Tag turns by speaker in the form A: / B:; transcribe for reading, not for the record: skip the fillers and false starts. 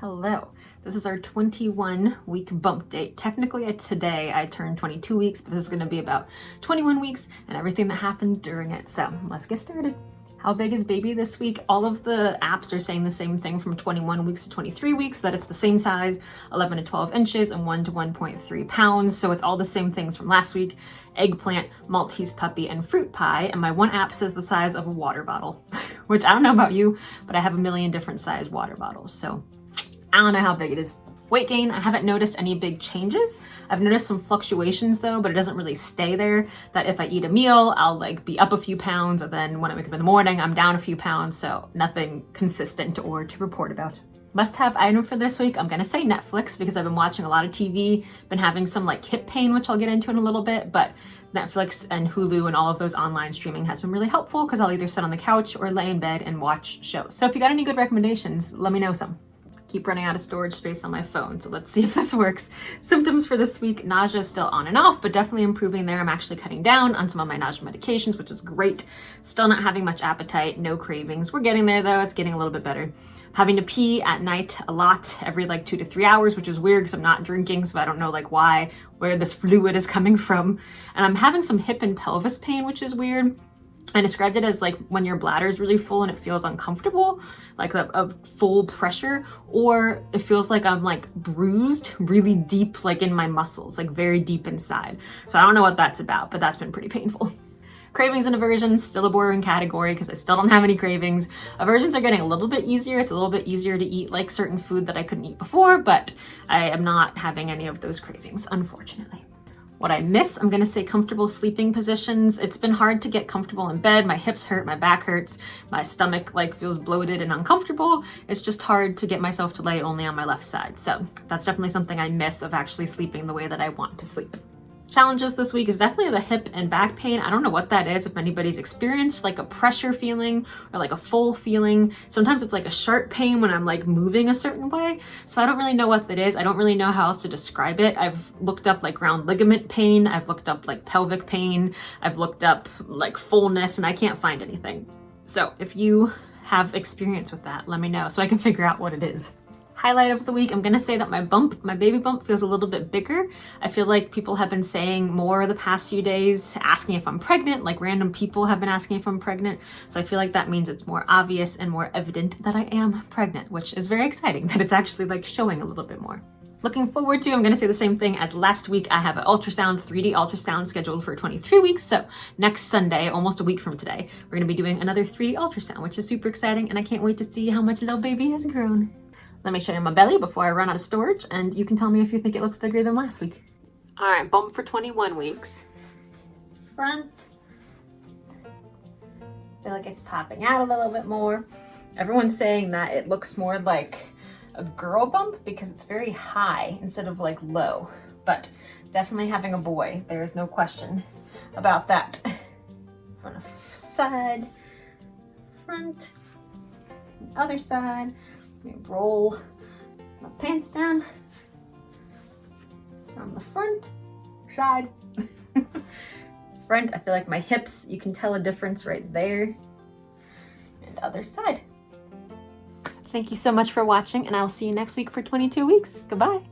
A: Hello. This is our 21-week bump date. Technically, today I turned 22 weeks, but this is going to be about 21 weeks and everything that happened during it. So let's get started. How big is baby this week? All of the apps are saying the same thing from 21 weeks to 23 weeks, that it's the same size, 11 to 12 inches and 1 to 1.3 pounds. So it's all the same things from last week: eggplant, Maltese puppy, and fruit pie. And my one app says the size of a water bottle, which I don't know about you, but I have a million different size water bottles. So I don't know how big it is. Weight gain, I haven't noticed any big changes. I've noticed some fluctuations though, but it doesn't really stay there. That if I eat a meal, I'll be up a few pounds, and then when I wake up in the morning, I'm down a few pounds. So nothing consistent or to report about. Must-have item for this week, I'm gonna say Netflix, because I've been watching a lot of TV, been having some hip pain, which I'll get into in a little bit, but Netflix and Hulu and all of those online streaming has been really helpful because I'll either sit on the couch or lay in bed and watch shows. So if you got any good recommendations, let me know some. Keep running out of storage space on my phone, so let's see if this works. Symptoms for this week: nausea is still on and off, but definitely improving there. I'm actually cutting down on some of my nausea medications, which is great. Still not having much appetite, no cravings. We're getting there though, it's getting a little bit better. Having to pee at night a lot, every 2 to 3 hours, which is weird because I'm not drinking, so I don't know why, where this fluid is coming from. And I'm having some hip and pelvis pain, which is weird. I described it as when your bladder is really full and it feels uncomfortable, a full pressure, or it feels like I'm bruised really deep, in my muscles, very deep inside. So I don't know what that's about, but that's been pretty painful. Cravings and aversions, still a boring category because I still don't have any cravings. Aversions are getting a little bit easier. It's a little bit easier to eat certain food that I couldn't eat before, but I am not having any of those cravings, unfortunately. What I miss, I'm gonna say comfortable sleeping positions. It's been hard to get comfortable in bed. My hips hurt, my back hurts, my stomach feels bloated and uncomfortable. It's just hard to get myself to lay only on my left side. So that's definitely something I miss, of actually sleeping the way that I want to sleep. Challenges this week is definitely the hip and back pain. I don't know what that is, if anybody's experienced a pressure feeling or a full feeling. Sometimes it's a sharp pain when I'm moving a certain way. So I don't really know what that is. I don't really know how else to describe it. I've looked up round ligament pain. I've looked up pelvic pain. I've looked up fullness, and I can't find anything. So if you have experience with that, let me know so I can figure out what it is. Highlight of the week, I'm gonna say that my baby bump feels a little bit bigger. I feel like people have been saying more the past few days, asking if I'm pregnant, random people have been asking if I'm pregnant. So I feel like that means it's more obvious and more evident that I am pregnant, which is very exciting, that it's actually showing a little bit more. Looking forward to, I'm gonna say the same thing as last week. I have an ultrasound, 3D ultrasound scheduled for 23 weeks. So next Sunday, almost a week from today, we're gonna be doing another 3D ultrasound, which is super exciting. And I can't wait to see how much little baby has grown. Let me show you my belly before I run out of storage, and you can tell me if you think it looks bigger than last week. All right, bump for 21 weeks. Front. Feel like it's popping out a little bit more. Everyone's saying that it looks more like a girl bump because it's very high instead of low, but definitely having a boy. There is no question about that. Front side, front, other side. Let me roll my pants down from the front side. Front, I feel like my hips, you can tell a difference right there. And other side. Thank you so much for watching, and I'll see you next week for 22 weeks. Goodbye.